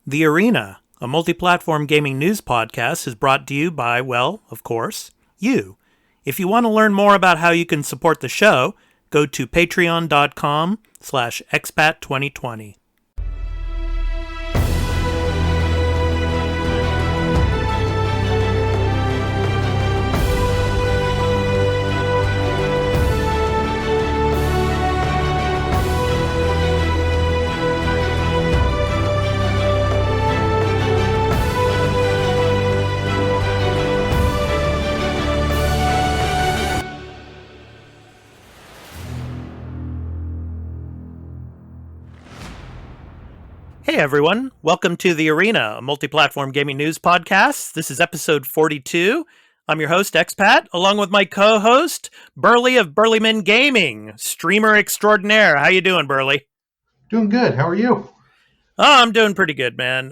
The Arena, a multi-platform gaming news podcast, is brought to you by, well, of course, you. If you want to learn more about how you can support the show, go to patreon.com/expat2020. Hey everyone, welcome to The Arena, a multi-platform gaming news podcast. This is episode 42. I'm your host, Expat, along with my co-host, Burly of BurlyMenGaming, streamer extraordinaire. How you doing, Burly? Doing good. How are you? Oh, I'm doing pretty good, man.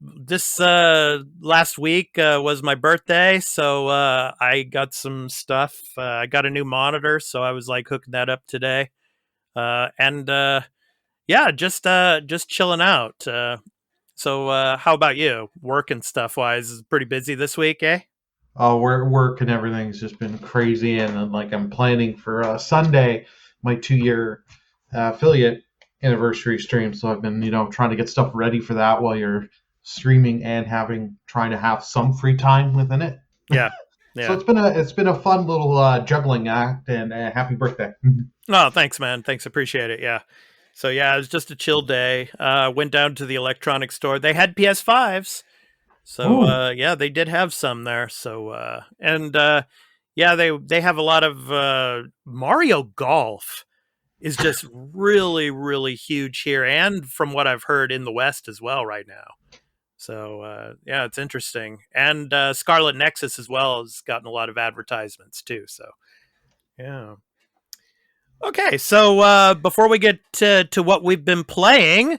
This last week was my birthday, so I got some stuff. I got a new monitor, so I was like hooking that up today. Yeah, just chilling out. So how about you? Work and stuff wise, is pretty busy this week, eh? Oh, work and everything's just been crazy, and then, like, I'm planning for Sunday my 2-year affiliate anniversary stream. So I've been, trying to get stuff ready for that while you're streaming and trying to have some free time within it. Yeah, So it's been a fun little juggling act, and happy birthday. Oh, thanks, man. Thanks, appreciate it. Yeah. So yeah, it was just a chill day. Went down to the electronics store. They had PS5s. So yeah, they did have some there. So yeah, they have a lot of Mario Golf is just really, really huge here, and from what I've heard in the West as well right now. So yeah, it's interesting. And Scarlet Nexus as well has gotten a lot of advertisements too. So yeah. Okay, so before we get to what we've been playing,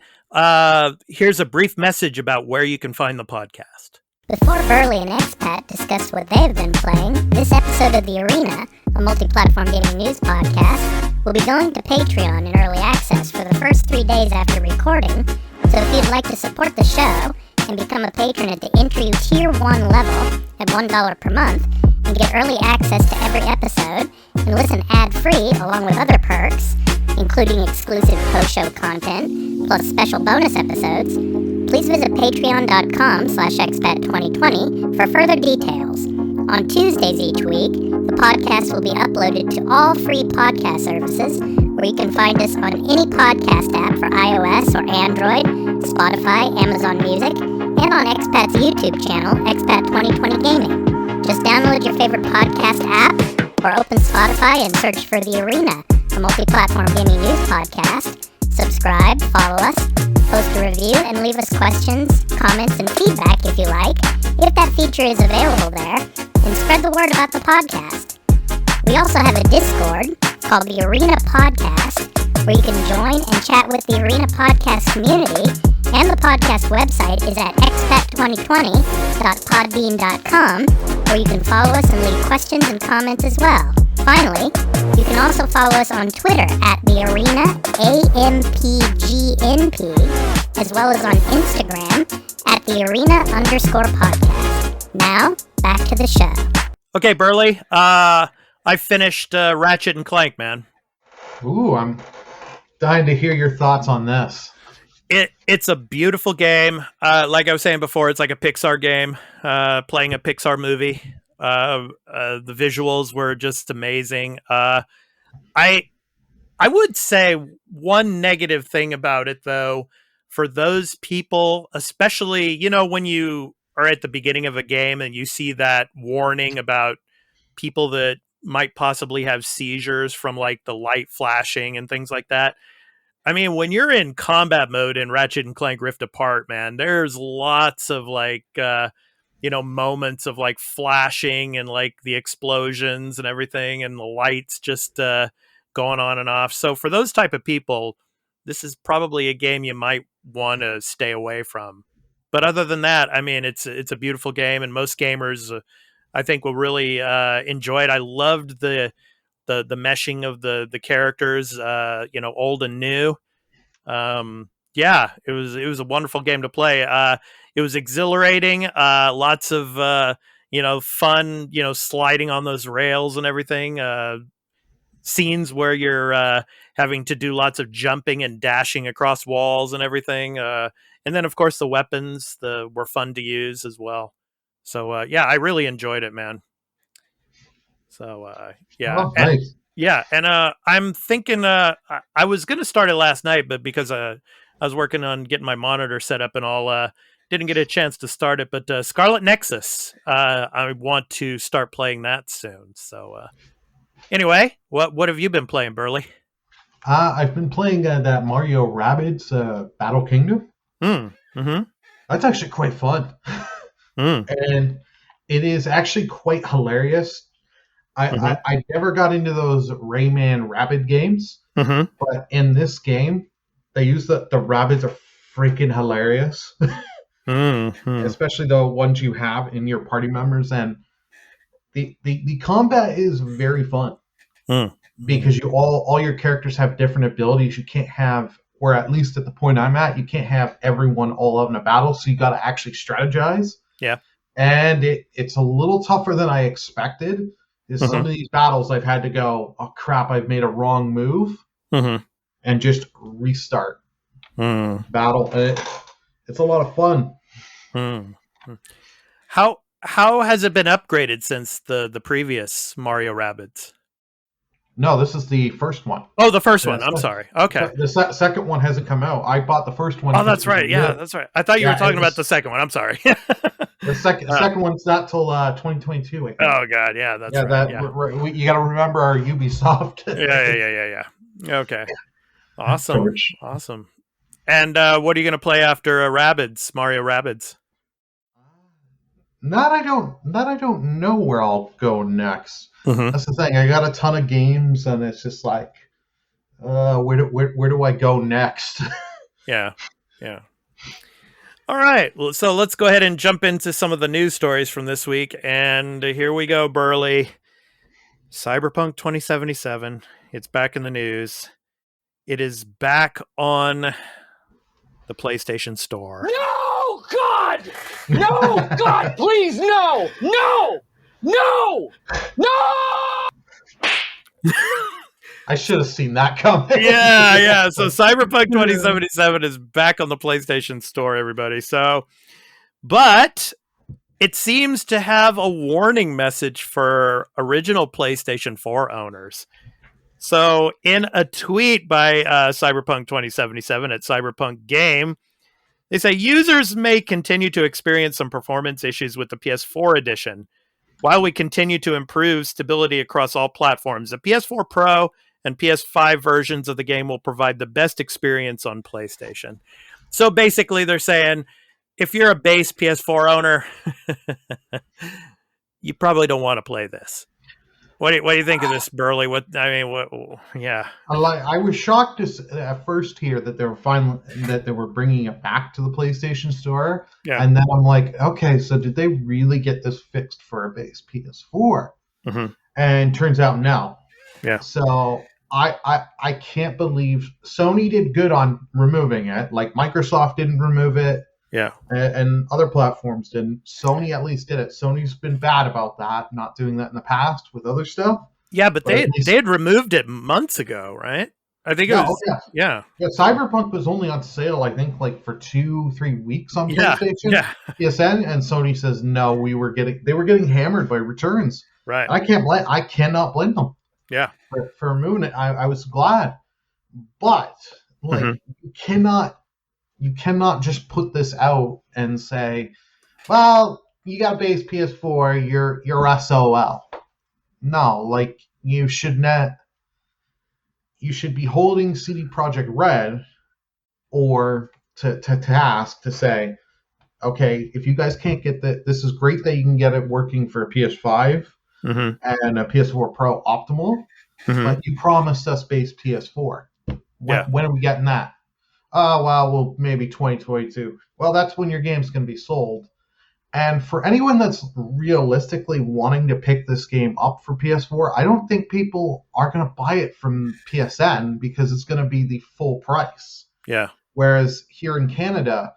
here's a brief message about where you can find the podcast. Before Burly and Expat discuss what they've been playing, this episode of The Arena, a multi-platform gaming news podcast, will be going to Patreon in early access for the first 3 days after recording. So if you'd like to support the show and become a patron at the entry Tier 1 level at $1 per month, and get early access to every episode, and listen ad-free along with other perks, including exclusive post-show content, plus special bonus episodes, please visit patreon.com/expat2020 for further details. On Tuesdays each week, the podcast will be uploaded to all free podcast services, where you can find us on any podcast app for iOS or Android, Spotify, Amazon Music, and on Expat's YouTube channel, Expat2020 Gaming. Just download your favorite podcast app or open Spotify and search for The Arena, a multi-platform gaming news podcast. Subscribe, follow us, post a review, and leave us questions, comments, and feedback if you like, if that feature is available there, and spread the word about the podcast. We also have a Discord called The Arena Podcast, where you can join and chat with the Arena Podcast community, and the podcast website is at expat2020.podbean.com, where you can follow us and leave questions and comments as well. Finally, you can also follow us on Twitter at The Arena AMPGNP, as well as on Instagram at The Arena_podcast. Now, back to the show. Okay, Burly, I finished Ratchet and Clank, man. Ooh, I'm dying to hear your thoughts on this. It's a beautiful game. Like I was saying before, it's like a Pixar game, playing a Pixar movie. The visuals were just amazing. I would say one negative thing about it, though, for those people, especially, when you are at the beginning of a game and you see that warning about people that might possibly have seizures from like the light flashing and things like that. I mean, when you're in combat mode in Ratchet and Clank Rift Apart, man, there's lots of like, moments of like flashing and like the explosions and everything and the lights just going on and off. So for those type of people, this is probably a game you might want to stay away from. But other than that, I mean, it's a beautiful game, and most gamers, I think, will really enjoy it. I loved the meshing of the characters, old and new. Yeah, it was a wonderful game to play. It was exhilarating. Lots of fun. Sliding on those rails and everything. Scenes where you're having to do lots of jumping and dashing across walls and everything. And then of course the weapons were fun to use as well. So yeah, I really enjoyed it, man. So yeah, Oh, nice. and I'm thinking I was gonna start it last night, but because I was working on getting my monitor set up and all, didn't get a chance to start it. But Scarlet Nexus, I want to start playing that soon. So anyway, what have you been playing, Burly? I've been playing that Mario Rabbids Battle Kingdom. Mm-hmm. That's actually quite fun. And it is actually quite hilarious. I never got into those Rayman Rabbid games, but in this game, they use the Rabbids are freaking hilarious, especially the ones you have in your party members, and the combat is very fun because you all your characters have different abilities. You can't have, or at least at the point I'm at, you can't have everyone all out in a battle, so you got to actually strategize. Yeah, and it's a little tougher than I expected. Some of these battles I've had to go, oh crap, I've made a wrong move, and just restart battle. It's a lot of fun. How has it been upgraded since the previous Mario Rabbids? No, this is the first one. Oh, the first one. I'm sorry. Okay. The second one hasn't come out. I bought the first one. Oh, that's right. Yeah, that's right. I thought you were talking about the second one. I'm sorry. The second one's not till 2022. I think. Oh God, yeah, that's right. You got to remember our Ubisoft. Yeah. Okay. Awesome. And what are you going to play after Rabbids, Mario Rabbids? That I don't know where I'll go next. That's the thing. I got a ton of games, and it's just like, where do I go next? Yeah. All right. Well, so let's go ahead and jump into some of the news stories from this week, and here we go, Burly. Cyberpunk 2077. It's back in the news. It is back on the PlayStation Store. No, God! No, God, please, no! I should have seen that coming. Yeah. So Cyberpunk 2077 is back on the PlayStation Store, everybody. So, but it seems to have a warning message for original PlayStation 4 owners. So in a tweet by Cyberpunk 2077 at Cyberpunk Game, they say users may continue to experience some performance issues with the PS4 edition while we continue to improve stability across all platforms. The PS4 Pro and PS5 versions of the game will provide the best experience on PlayStation. So basically they're saying, if you're a base PS4 owner, you probably don't want to play this. What do you think of this, Burly? Yeah. I was shocked at first here that they were bringing it back to the PlayStation Store, and then I'm like, okay, so did they really get this fixed for a base PS4? And turns out no. Yeah. So I can't believe Sony did good on removing it. Like Microsoft didn't remove it. Yeah. And other platforms didn't. Sony at least did it. Sony's been bad about that, not doing that in the past with other stuff. Yeah, but they had removed it months ago, right? I think it was. Yeah. Cyberpunk was only on sale, I think, like for 2-3 weeks on PlayStation, PSN, and Sony says no. They were getting hammered by returns. Right. I cannot blame them. Yeah. For removing it, I was glad, but you cannot just put this out and say, well, you got base PS4, you're SOL. No, like you should be holding CD Projekt Red or to task to say, okay, if you guys can't get this is great that you can get it working for a PS5 and a PS4 Pro optimal, but you promised us base PS4. When are we getting that? Oh, well, maybe 2022. Well, that's when your game's going to be sold. And for anyone that's realistically wanting to pick this game up for PS4, I don't think people are going to buy it from PSN because it's going to be the full price. Yeah. Whereas here in Canada,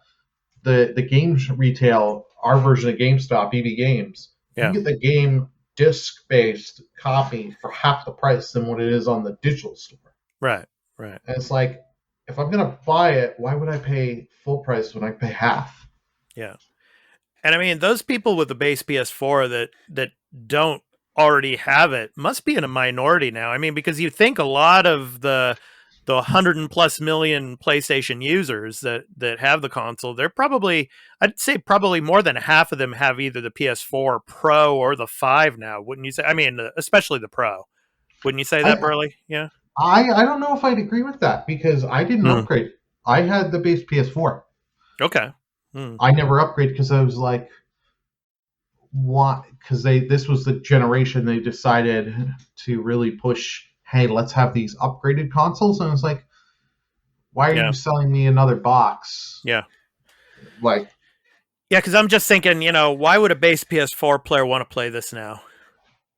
the games retail, our version of GameStop, EB Games, you Yeah. can get the game disc-based copy for half the price than what it is on the digital store. Right. And it's like, if I'm going to buy it, why would I pay full price when I pay half? Yeah. And I mean, those people with the base PS4 that don't already have it must be in a minority now. I mean, because you think a lot of the 100+ million PlayStation users that have the console, they're probably, I'd say probably more than half of them have either the PS4 Pro or the 5 now, wouldn't you say? I mean, especially the Pro. Wouldn't you say that, Burly? Yeah. I don't know if I'd agree with that because I didn't upgrade. I had the base PS4. Okay. I never upgraded because I was like, what? Because this was the generation they decided to really push. Hey, let's have these upgraded consoles, and it's like, why are you selling me another box? Yeah. Like, yeah, because I'm just thinking, why would a base PS4 player want to play this now?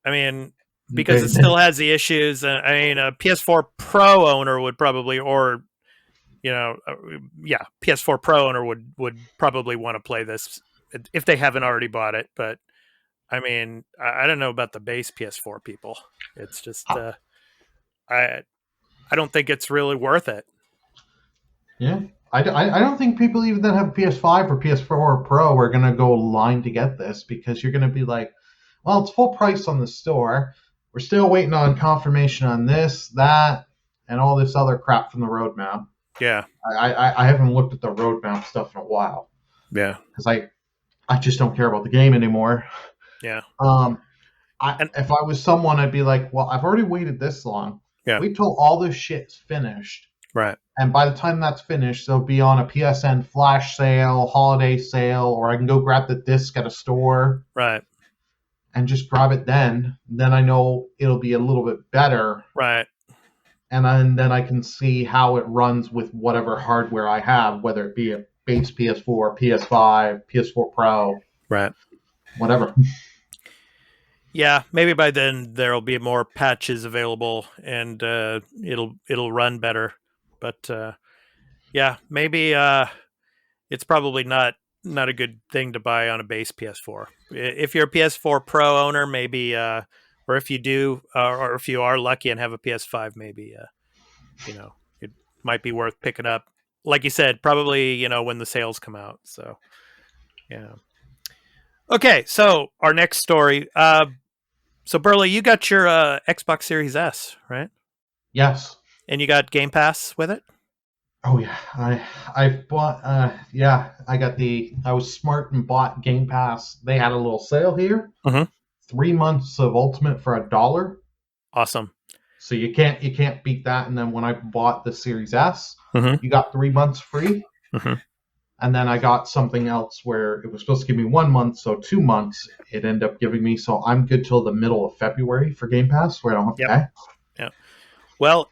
I mean, because it still has the issues. I mean, a PS4 Pro owner would probably, or PS4 Pro owner would probably want to play this if they haven't already bought it. But I mean, I don't know about the base PS4 people. It's just I don't think it's really worth it. Yeah, I don't think people even that have PS5 or PS4 Pro are gonna go line to get this because you're gonna be like, well, it's full price on the store. We're still waiting on confirmation on this, that, and all this other crap from the roadmap. Yeah, I haven't looked at the roadmap stuff in a while. Yeah, because I just don't care about the game anymore. Yeah. If I was someone, I'd be like, well, I've already waited this long. Yeah. Wait till all this shit's finished. Right. And by the time that's finished, they'll be on a PSN flash sale, holiday sale, or I can go grab the disc at a store. Right. And just grab it then. Then I know it'll be a little bit better. Right. And then I can see how it runs with whatever hardware I have, whether it be a base PS4, PS5, PS4 Pro. Right. Whatever. Yeah, maybe by then there'll be more patches available and it'll run better. But yeah, maybe it's probably not a good thing to buy on a base PS4. If you're a PS4 Pro owner, maybe or if you do or if you are lucky and have a PS5, maybe it might be worth picking up. Like you said, probably when the sales come out. So yeah. Okay, so our next story. So Burly, you got your Xbox Series S, right? Yes. And you got Game Pass with it? Oh yeah, I bought. I was smart and bought Game Pass. They had a little sale here. 3 months of Ultimate for $1. Awesome. So you can't beat that. And then when I bought the Series S, you got 3 months free. And then I got something else where it was supposed to give me 1 month, so 2 months it ended up giving me. So I'm good till the middle of February for Game Pass, where I don't have to pay. Yeah. Well,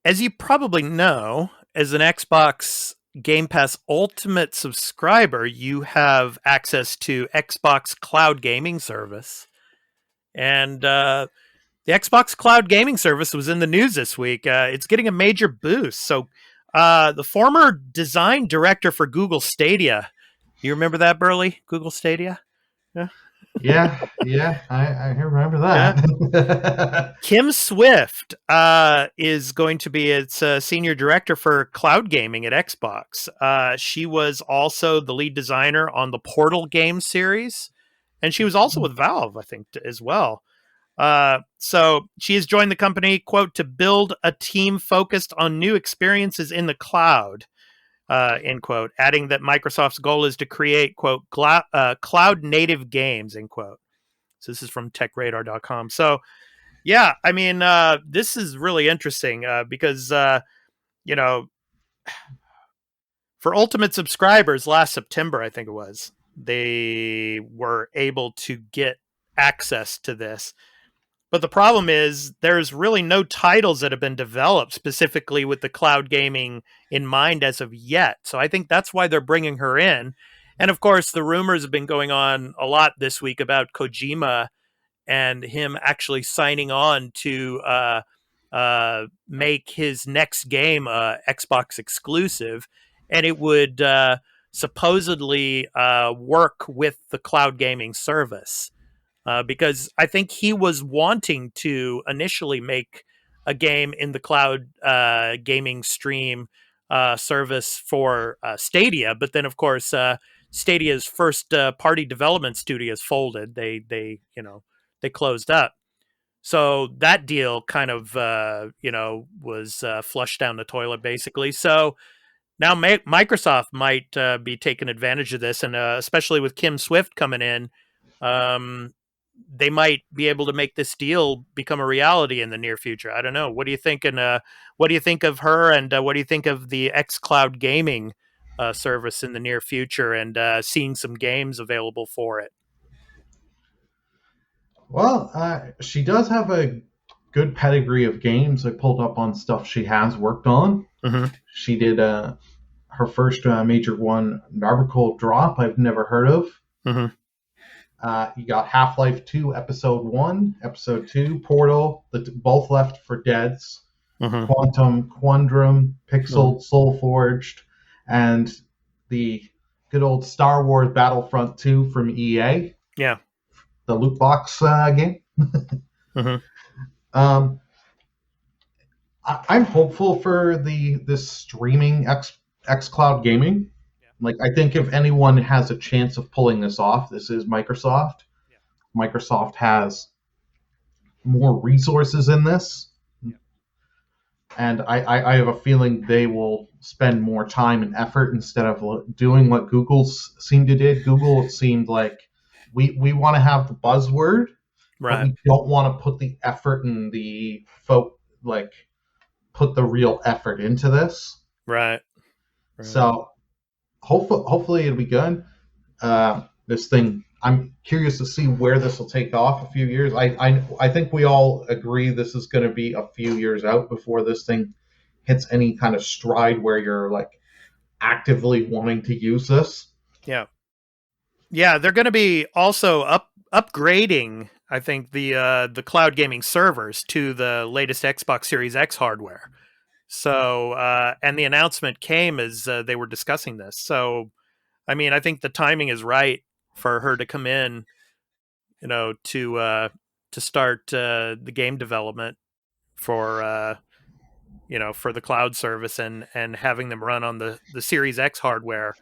as you probably know, as an Xbox Game Pass Ultimate subscriber, you have access to Xbox Cloud Gaming Service. And the Xbox Cloud Gaming Service was in the news this week. It's getting a major boost. So the former design director for Google Stadia, you remember that, Burly? Google Stadia? Yeah, I remember that. Yeah. Kim Swift is going to be its senior director for cloud gaming at Xbox. She was also the lead designer on the Portal game series, and she was also with Valve, I think, as well. So she has joined the company, quote, to build a team focused on new experiences in the cloud, end quote, adding that Microsoft's goal is to create, quote, cloud native games, end quote. So this is from techradar.com. So yeah, I mean, this is really interesting because, for Ultimate subscribers last September, I think it was, they were able to get access to this. But the problem is there's really no titles that have been developed specifically with the cloud gaming in mind as of yet. So I think that's why they're bringing her in. And of course, the rumors have been going on a lot this week about Kojima and him actually signing on to make his next game Xbox exclusive. and it would supposedly work with the cloud gaming service. Because I think he was wanting to initially make a game in the cloud gaming stream service for Stadia, but then of course Stadia's first party development studios folded. They closed up. So that deal kind of was flushed down the toilet basically. So now Microsoft might be taking advantage of this, and especially with Kim Swift coming in. They might be able to make this deal become a reality in the near future. I don't know. What do you think? And what do you think of her? And what do you think of the xCloud gaming service in the near future? And seeing some games available for it. Well, she does have a good pedigree of games. I pulled up on stuff she has worked on. Mm-hmm. She did her first major one, Narbacle Drop. I've never heard of. Mm-hmm. You got Half-Life 2, Episode 1, Episode 2, Portal, both Left 4 Deads, Mm-hmm. Quantum, Quandrum, Pixel, Soulforged, and the good old Star Wars Battlefront 2 from EA. Yeah. The loot box game. Mm-hmm. I'm hopeful for this streaming xCloud gaming. Like, I think if anyone has a chance of pulling this off, this is Microsoft. Yeah. Microsoft has more resources in this. Yeah. And I have a feeling they will spend more time and effort instead of doing what Google seemed to do. Google seemed like, we want to have the buzzword, Right. but we don't want to put the effort and put the real effort into this. Right. So hopefully it'll be good. This thing, I'm curious to see where this will take off a few years. I think we all agree this is going to be a few years out before this thing hits any kind of stride where you're like actively wanting to use this. Yeah. Yeah, they're going to be also upgrading, I think, the cloud gaming servers to the latest Xbox Series X hardware. So, and the announcement came as they were discussing this. So, I mean, I think the timing is right for her to come in, to start the game development for for the cloud service and having them run on the Series X hardware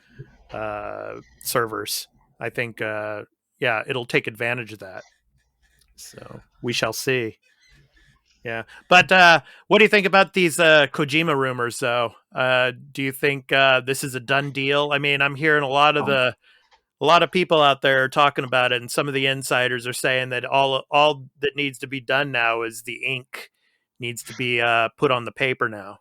servers. I think, it'll take advantage of that. So we shall see. Yeah. But what do you think about these Kojima rumors, though? Do you think this is a done deal? I mean, I'm hearing a lot of people out there talking about it, and some of the insiders are saying that all that needs to be done now is the ink needs to be put on the paper now.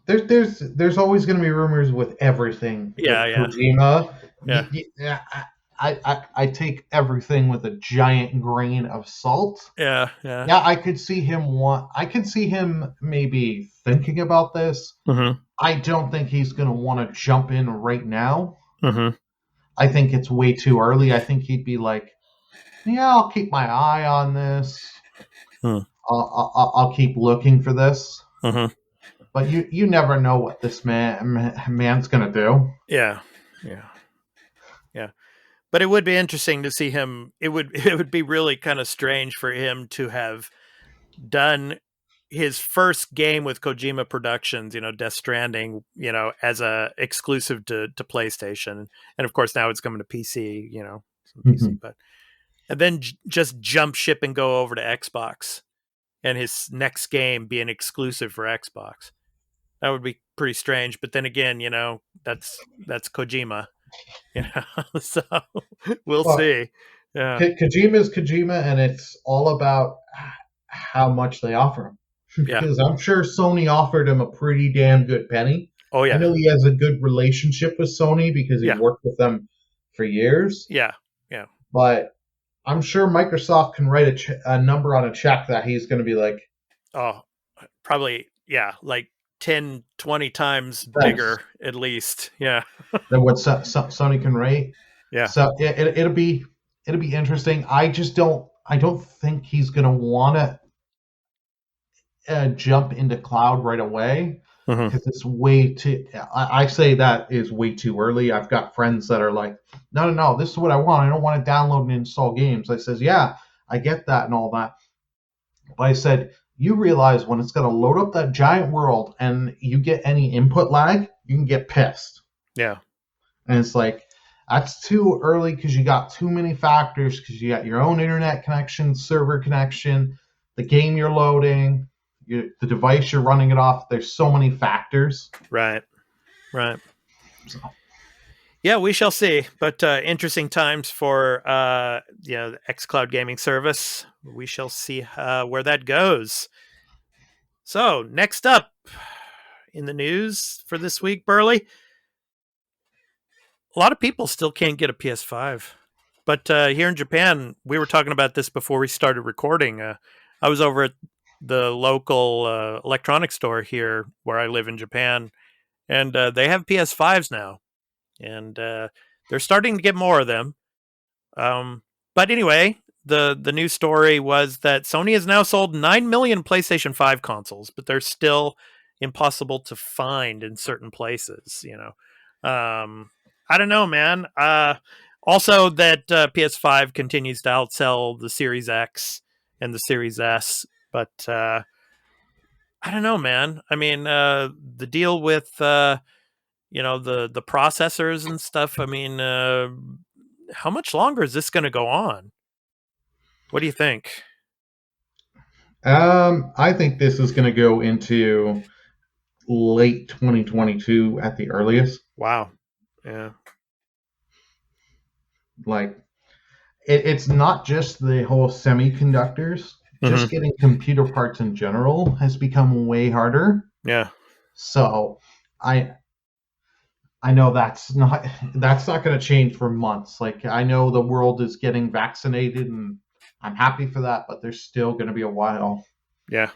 There's always going to be rumors with everything. Yeah, with Kojima. Yeah. I take everything with a giant grain of salt. Yeah. I could see him maybe thinking about this. Mm-hmm. I don't think he's going to want to jump in right now. Mm-hmm. I think it's way too early. I think he'd be like, yeah, I'll keep my eye on this. I'll keep looking for this. Mm-hmm. But you never know what this man's going to do. Yeah. But it would be interesting to see him. It would be really kind of strange for him to have done his first game with Kojima Productions, Death Stranding, as a exclusive to PlayStation, and of course now it's coming to PC, some PC, but and then just jump ship and go over to Xbox, and his next game be an exclusive for Xbox. That would be pretty strange. But then again, that's Kojima. So we'll see. Yeah. Kojima is Kojima, and it's all about how much they offer him. Because I'm sure Sony offered him a pretty damn good penny. Oh yeah, I know he has a good relationship with Sony because he's worked with them for years. Yeah. But I'm sure Microsoft can write a number on a check that he's going to be like, oh, probably like 10, 20 times bigger at least. Yeah. Than what Sony can write. Yeah. So it'll be interesting. I don't think he's going to want to jump into cloud right away. because it's way too. I say that is way too early. I've got friends that are like, no, this is what I want. I don't want to download and install games. I says, yeah, I get that and all that. But I said, you realize when it's going to load up that giant world and you get any input lag, you can get pissed. Yeah. And it's like, that's too early because you got too many factors, because you got your own internet connection, server connection, the game you're loading, the device you're running it off. There's so many factors. Right. So. Yeah, we shall see. But interesting times for the xCloud gaming service. We shall see where that goes. So next up in the news for this week, Burly, a lot of people still can't get a PS5. But here in Japan, we were talking about this before we started recording. I was over at the local electronics store here where I live in Japan, and they have PS5s now. And they're starting to get more of them. But anyway, the news story was that Sony has now sold 9 million PlayStation 5 consoles, but they're still impossible to find in certain places, I don't know, man. Also, that PS5 continues to outsell the Series X and the Series S, but I don't know, man. I mean, the deal with the processors and stuff. I mean, how much longer is this going to go on? What do you think? I think this is going to go into late 2022 at the earliest. Wow. Yeah. Like, it's not just the whole semiconductors. Just getting computer parts in general has become way harder. Yeah. So I know that's not going to change for months. Like, I know the world is getting vaccinated, and I'm happy for that, but there's still going to be a while. Yeah.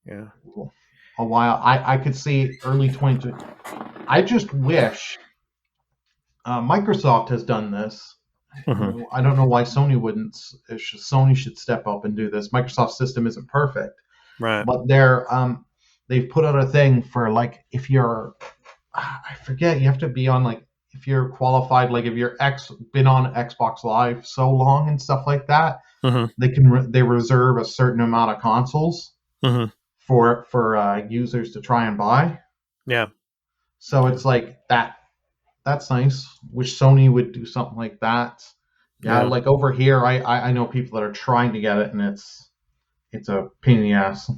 A while. I could see early 2022. I just wish Microsoft has done this. I don't know why Sony wouldn't. Sony should step up and do this. Microsoft's system isn't perfect, right? But they've put out a thing for, like, if you're, I forget, you have to be on, like, if you're qualified, like if you're been on Xbox Live so long and stuff like that, they reserve a certain amount of consoles for users to try and buy. Yeah. So it's like that. That's nice. Wish Sony would do something like that. Yeah, like over here, I know people that are trying to get it, and it's a pain in the ass.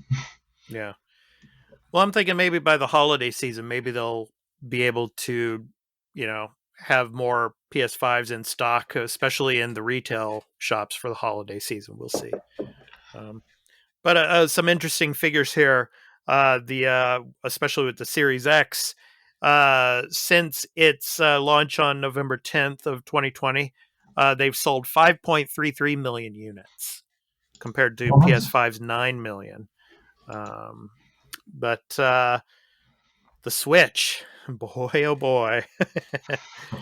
Yeah. Well, I'm thinking maybe by the holiday season, maybe they'll be able to, have more PS5s in stock, especially in the retail shops for the holiday season. We'll see. But some interesting figures here. Especially with the Series X. Since its launch on November 10th of 2020, they've sold 5.33 million units compared to PS5's 9 million. But the Switch, boy, oh boy.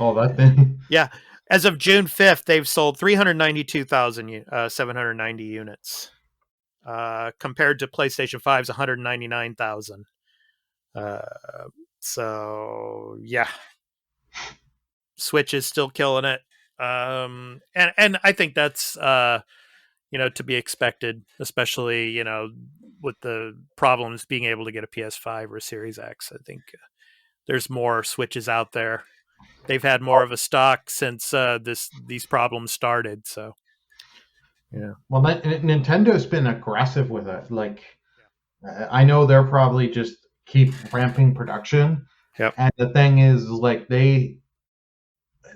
Oh, that thing. Yeah. As of June 5th, they've sold 392,790 units compared to PlayStation 5's 199,000. So yeah, Switch is still killing it, and I think that's to be expected, especially with the problems being able to get a PS5 or Series X. I think there's more Switches out there. They've had more of a stock since these problems started. So yeah. Well, Nintendo's been aggressive with it. Like, I know they're probably just keep ramping production. Yep. And the thing is, like, they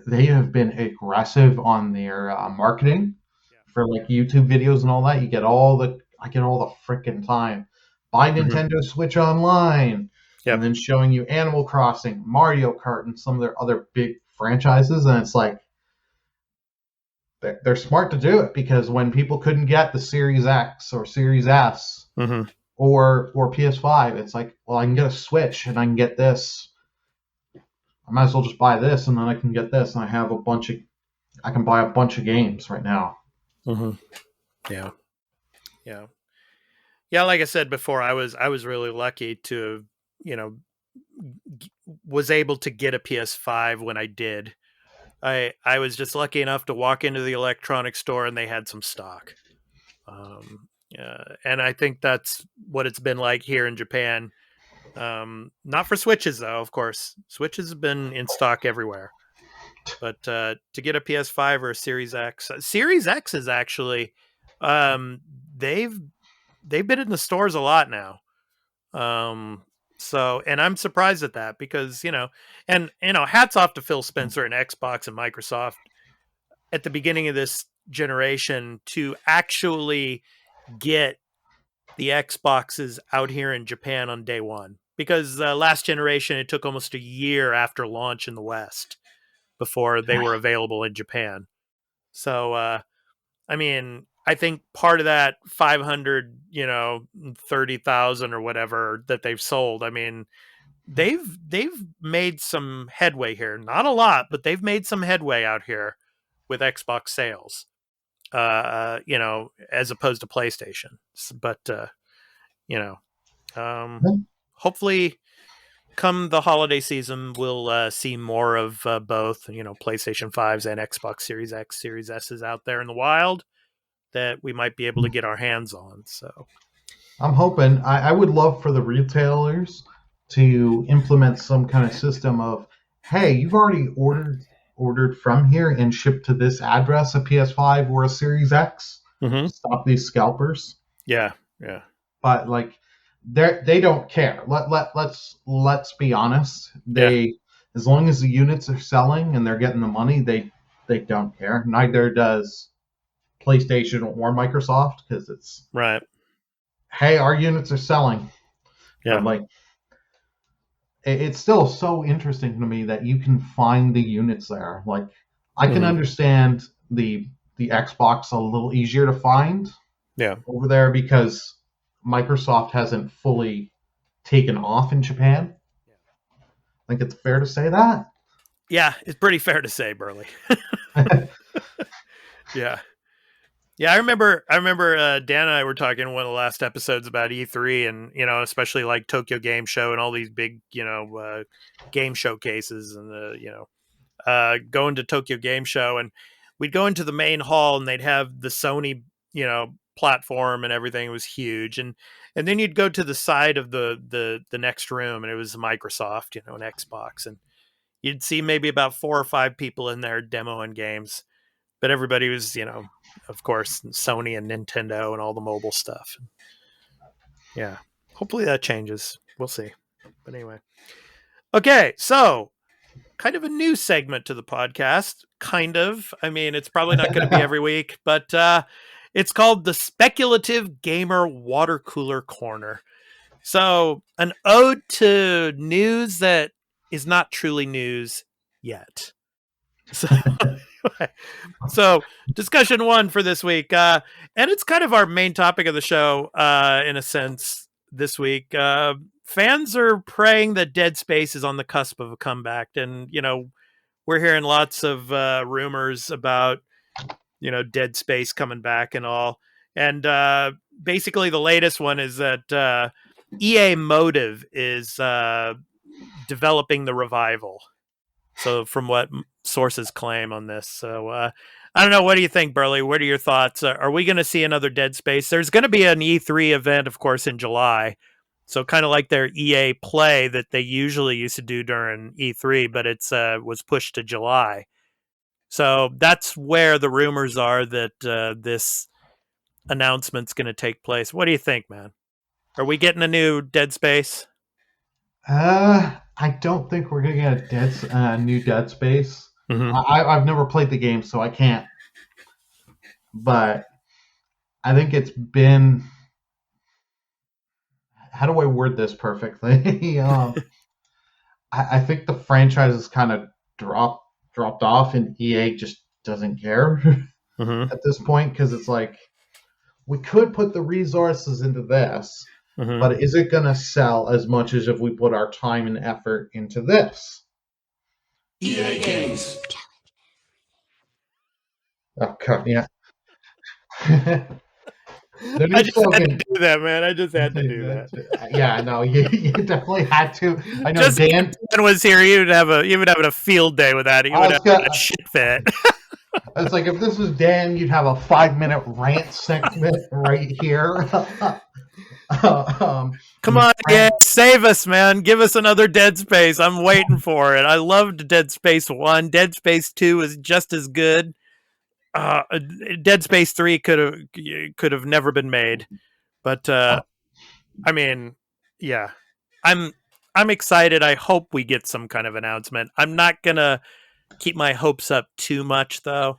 have been aggressive on their marketing for, like, YouTube videos and all that. I get all the freaking time. Buy Nintendo Switch Online. Yep. And then showing you Animal Crossing, Mario Kart, and some of their other big franchises. And it's like, they're smart to do it, because when people couldn't get the Series X or Series S, or PS5, it's like, well, I can get a Switch and I can get this. I might as well just buy this, and then I can get this, and I can buy a bunch of games right now. Yeah. Like I said before, I was really lucky to was able to get a PS5 when I did. I was just lucky enough to walk into the electronics store and they had some stock. And I think that's what it's been like here in Japan. Not for Switches though, of course. Switches have been in stock everywhere. But to get a PS5 or a Series X is actually they've been in the stores a lot now. So, and I'm surprised at that because, and hats off to Phil Spencer and Xbox and Microsoft at the beginning of this generation to actually get the Xboxes out here in Japan on day one. Because last generation, it took almost a year after launch in the West before they were available in Japan. So, I mean, I think part of that 530,000 or whatever that they've sold, I mean, they've made some headway here. Not a lot, but they've made some headway out here with Xbox sales. As opposed to PlayStation. But hopefully come the holiday season, we'll see more of both, PlayStation 5s and Xbox Series X, Series S's out there in the wild that we might be able to get our hands on. So I'm hoping. I would love for the retailers to implement some kind of system of, hey, you've already ordered from here and shipped to this address a PS5 or a Series X. Mm-hmm. Stop these scalpers. Yeah. But like, they don't care. Let's be honest. As long as the units are selling and they're getting the money, they don't care. Neither does PlayStation or Microsoft, because it's right. Hey, our units are selling. Yeah. But like, it's still so interesting to me that you can find the units there. Like, I can understand the Xbox a little easier to find over there because Microsoft hasn't fully taken off in Japan. I think it's fair to say that. Yeah, it's pretty fair to say, Burly. Yeah. Yeah, I remember Dan and I were talking in one of the last episodes about E3 and, especially like Tokyo Game Show and all these big, game showcases and, going to Tokyo Game Show, and we'd go into the main hall and they'd have the Sony, platform and everything. It was huge. And then you'd go to the side of the next room and it was Microsoft, an Xbox, and you'd see maybe about 4 or 5 people in there demoing games, but everybody was, of course, Sony and Nintendo and all the mobile stuff. Yeah. Hopefully that changes. We'll see. But anyway. Okay. So kind of a new segment to the podcast. Kind of. I mean, it's probably not going to be every week, but it's called the Speculative Gamer Water Cooler Corner. So an ode to news that is not truly news yet. So discussion 1 for this week, and it's kind of our main topic of the show in a sense this week. Fans are praying that Dead Space is on the cusp of a comeback, and we're hearing lots of rumors about Dead Space coming back and all, and basically the latest one is that EA Motive is developing the revival. So from what sources claim on this. So I don't know. What do you think, Burly? What are your thoughts? Are we going to see another Dead Space? There's going to be an E3 event, of course, in July. So kind of like their EA Play that they usually used to do during E3, but it's was pushed to July. So that's where the rumors are that this announcement's going to take place. What do you think, man? Are we getting a new Dead Space? I don't think we're gonna get a new Dead Space. Mm-hmm. I've never played the game, so I can't. But I think it's been. How do I word this perfectly? I think the franchise has kind of dropped off, and EA just doesn't care at this point, because it's like, we could put the resources into this. But is it going to sell as much as if we put our time and effort into this? EA Games. Oh, God, yeah. The new I just had slogan. to do that, man. I just had to do that. Yeah, no, you definitely had to. I know Just Dan. if Dan was here, you would have a field day with that. You would have a shit fit. It's like if this was Dan, you'd have a 5-minute rant segment right here. Come on, yeah, save us, man. Give us another Dead Space. I'm waiting for it. I loved Dead Space 1. Dead Space 2 is just as good. Dead Space 3 could have never been made. But I mean, yeah. I'm excited. I hope we get some kind of announcement. I'm not going to keep my hopes up too much though.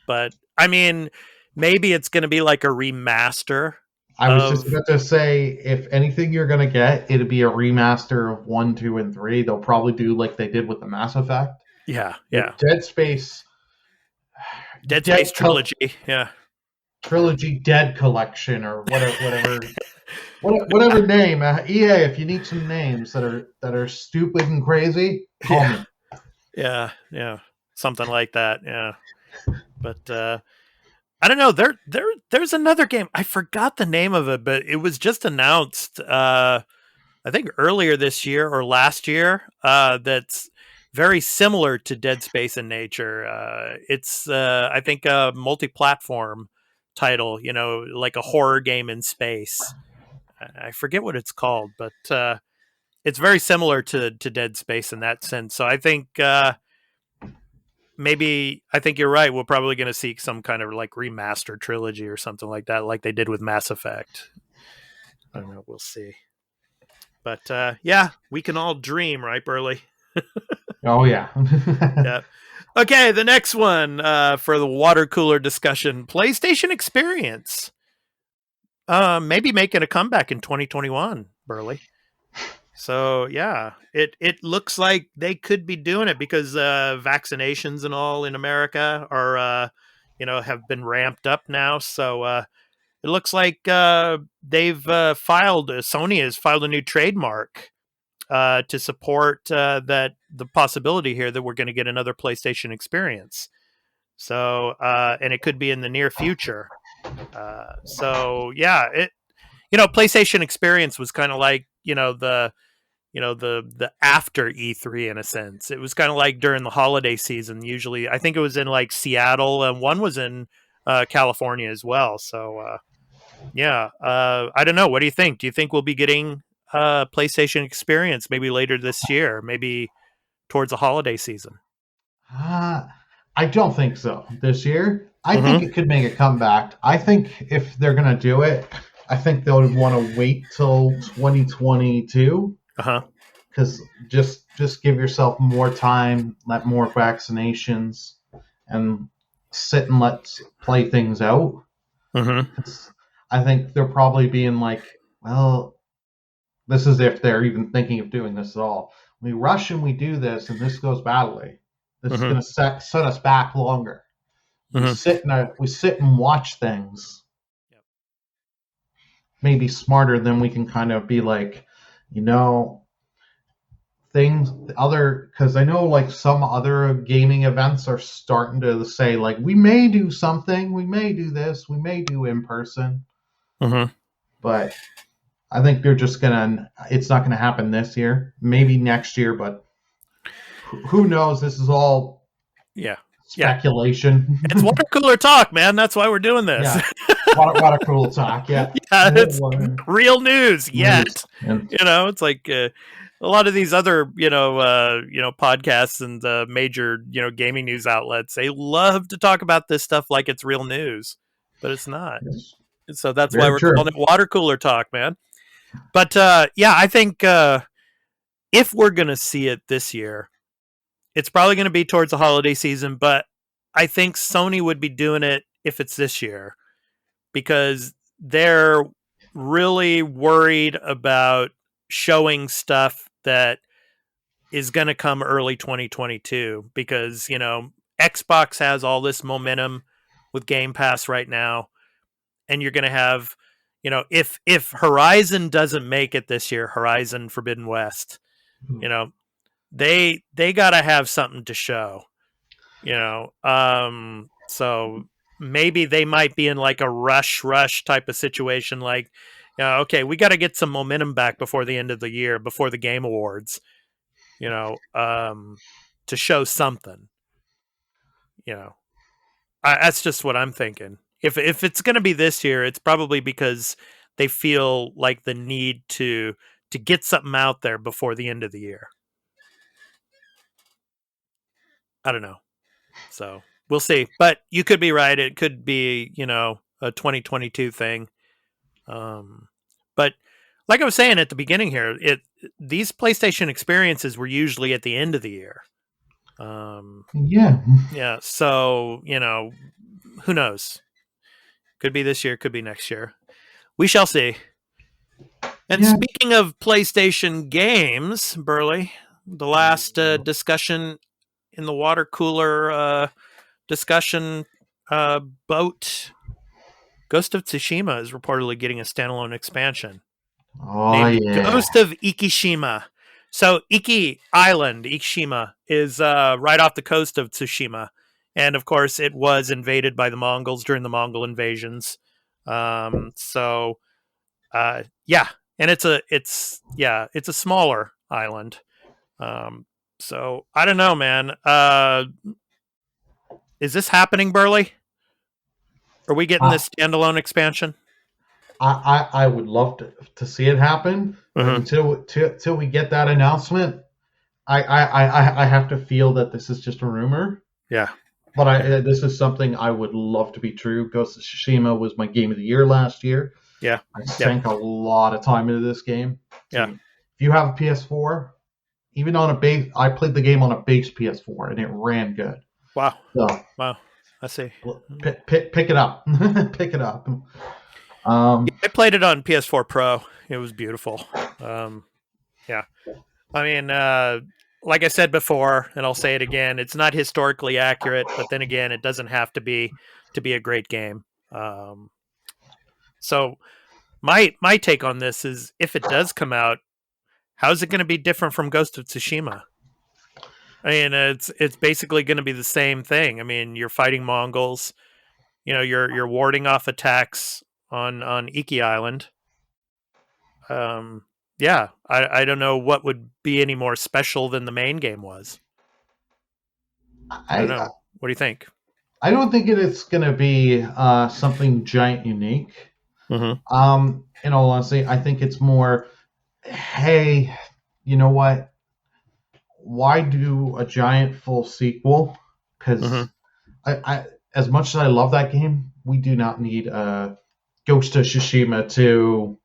But I mean, maybe it's going to be like a remaster. I was just about to say, if anything you're going to get, it'd be a remaster of 1, 2, and 3. They'll probably do like they did with the Mass Effect. Yeah. Dead Space Trilogy. Yeah. Trilogy Dead Collection or whatever name. EA, if you need some names that are stupid and crazy, call me. Yeah. Something like that. Yeah. But I don't know. There's another game. I forgot the name of it, but it was just announced. I think earlier this year or last year. That's very similar to Dead Space in nature. It's I think a multi-platform title. You know, like a horror game in space. I forget what it's called, but it's very similar to Dead Space in that sense. So I think. I think you're right. We're probably going to see some kind of like remastered trilogy or something like that, like they did with Mass Effect. I don't know. We'll see. But yeah, we can all dream, right, Burly? Oh, yeah. Yeah. Okay, the next one for the water cooler discussion, PlayStation Experience. Maybe making a comeback in 2021, Burly. So yeah, it looks like they could be doing it because vaccinations and all in America are have been ramped up now. So it looks like Sony has filed a new trademark to support that the possibility here that we're going to get another PlayStation Experience. So and it could be in the near future. So yeah, PlayStation Experience was kind of like the after E3 in a sense. It was kind of like during the holiday season. Usually, I think it was in like Seattle, and one was in California as well. So, I don't know. What do you think? Do you think we'll be getting PlayStation Experience maybe later this year, maybe towards the holiday season? I don't think so this year. I think it could make a comeback. I think if they're going to do it, I think they'll want to wait till 2022. Because just give yourself more time, let more vaccinations, and sit and let's play things out. I think they're probably being like, well, this is if they're even thinking of doing this at all. We rush and we do this, and this goes badly. This is going to set us back longer. We sit and watch things. Maybe smarter than we can kind of be like, because I know like some other gaming events are starting to say like we may do something, we may do this, we may do in person, but I think they're just it's not gonna happen this year, maybe next year, but who knows? This is all speculation. It's water cooler talk, man. That's why we're doing this. Water cooler talk. It's real news yet. It's like a lot of these other podcasts and major gaming news outlets, they love to talk about this stuff like it's real news, but it's not. So that's why we're calling it water cooler talk, man. But I think if we're gonna see it this year, it's probably going to be towards the holiday season, but I think Sony would be doing it if it's this year because they're really worried about showing stuff that is going to come early 2022 because, Xbox has all this momentum with Game Pass right now. And you're going to have, if Horizon doesn't make it this year, Horizon Forbidden West, they got to have something to show, so maybe they might be in like a rush type of situation. Like, okay, we got to get some momentum back before the end of the year, before the Game Awards, to show something. That's just what I'm thinking. If it's going to be this year, it's probably because they feel like the need to get something out there before the end of the year. I don't know. So we'll see. But you could be right. It could be, a 2022 thing. But like I was saying at the beginning here, these PlayStation experiences were usually at the end of the year. Yeah. So, who knows? Could be this year, could be next year. We shall see. And speaking of PlayStation games, Burly, the last discussion in the water cooler discussion boat, Ghost of Tsushima is reportedly getting a standalone expansion. Named Ghost of Ikishima. So Iki Island, Ikishima, is right off the coast of Tsushima. And of course, it was invaded by the Mongols during the Mongol invasions. And it's a smaller island. So I don't know, man. Is this happening, Burly? Are we getting this standalone expansion? I would love to see it happen. Until we get that announcement, I have to feel that this is just a rumor. Yeah. But this is something I would love to be true. Ghost of Tsushima was my game of the year last year. Yeah. I sank a lot of time into this game. Yeah. If you have a PS4, even on a base, I played the game on a base PS4 and it ran good. Wow. So, wow. I see. Pick it up. Pick it up. I played it on PS4 Pro. It was beautiful. Yeah. I mean, like I said before, and I'll say it again, it's not historically accurate, but then again, it doesn't have to be a great game. So my take on this is, if it does come out, how is it going to be different from Ghost of Tsushima? I mean, it's basically going to be the same thing. I mean, you're fighting Mongols, you're warding off attacks on Iki Island. Yeah, I don't know what would be any more special than the main game was. I don't know. What do you think? I don't think it's going to be something giant unique. Mm-hmm. In all honesty, I think it's more, hey, you know what? Why do a giant full sequel? Because I as much as I love that game, we do not need Ghost of Tsushima 2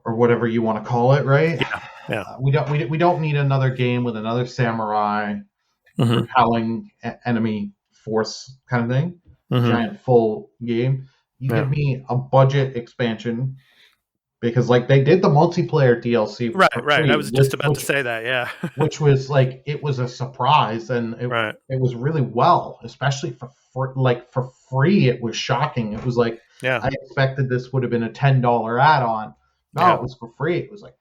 or whatever you want to call it, right? Yeah. We don't need another game with another samurai repelling enemy force kind of thing. Giant full game. You give me a budget expansion, because like they did the multiplayer DLC. Right. I was just about to say that, yeah. Which was like, it was a surprise, and it was really well, especially for free. It was shocking. It was like, I expected this would have been a $10 add-on. No, it was for free. It was like,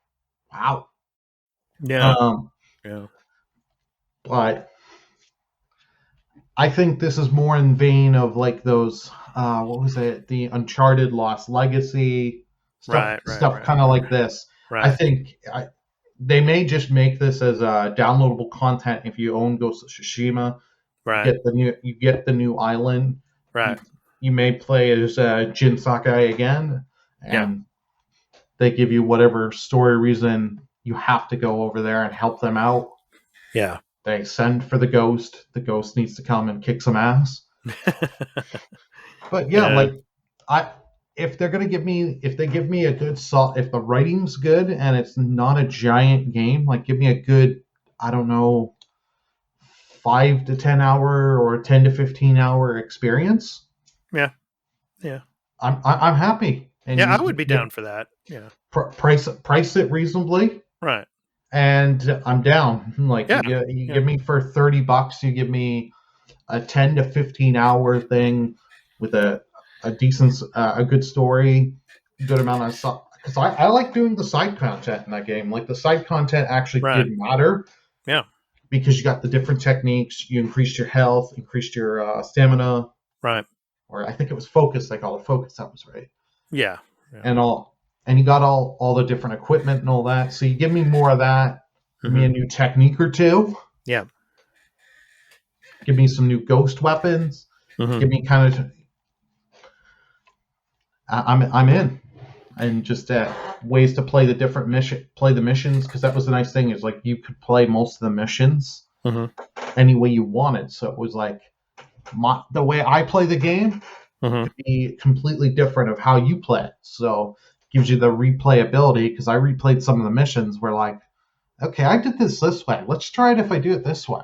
wow. Yeah. But I think this is more in vein of like those, what was it? The Uncharted Lost Legacy stuff, kind of like this. Right. I think they may just make this as downloadable content if you own Ghost of Tsushima. Right. You get the new island. Right. You may play as Jin Sakai again, and they give you whatever story reason you have to go over there and help them out. Yeah. They send for the ghost. The ghost needs to come and kick some ass. But if they're gonna give me a good if the writing's good and it's not a giant game, like give me a good, I don't know, 5 to 10 hour or 10 to 15 hour experience. Yeah. I'm happy. And I would be down for that. Yeah. Price it reasonably. Right. And I'm down. Like you give me for $30, you give me a 10 to 15 hour thing with a decent, a good story, good amount of stuff. Because I like doing the side content in that game. Like the side content actually did matter. Yeah. Because you got the different techniques. You increased your health, increased your stamina. Right. Or I think it was Focus. They call it Focus. That was right. Yeah. And you got all the different equipment and all that. So you give me more of that. Give me a new technique or two. Yeah. Give me some new ghost weapons. Give me kind of. I'm in, and just ways to play the different missions, because that was the nice thing is like you could play most of the missions any way you wanted. So it was like the way I play the game could be completely different of how you play it. So it gives you the replayability, because I replayed some of the missions where like, okay, I did this way. Let's try it if I do it this way.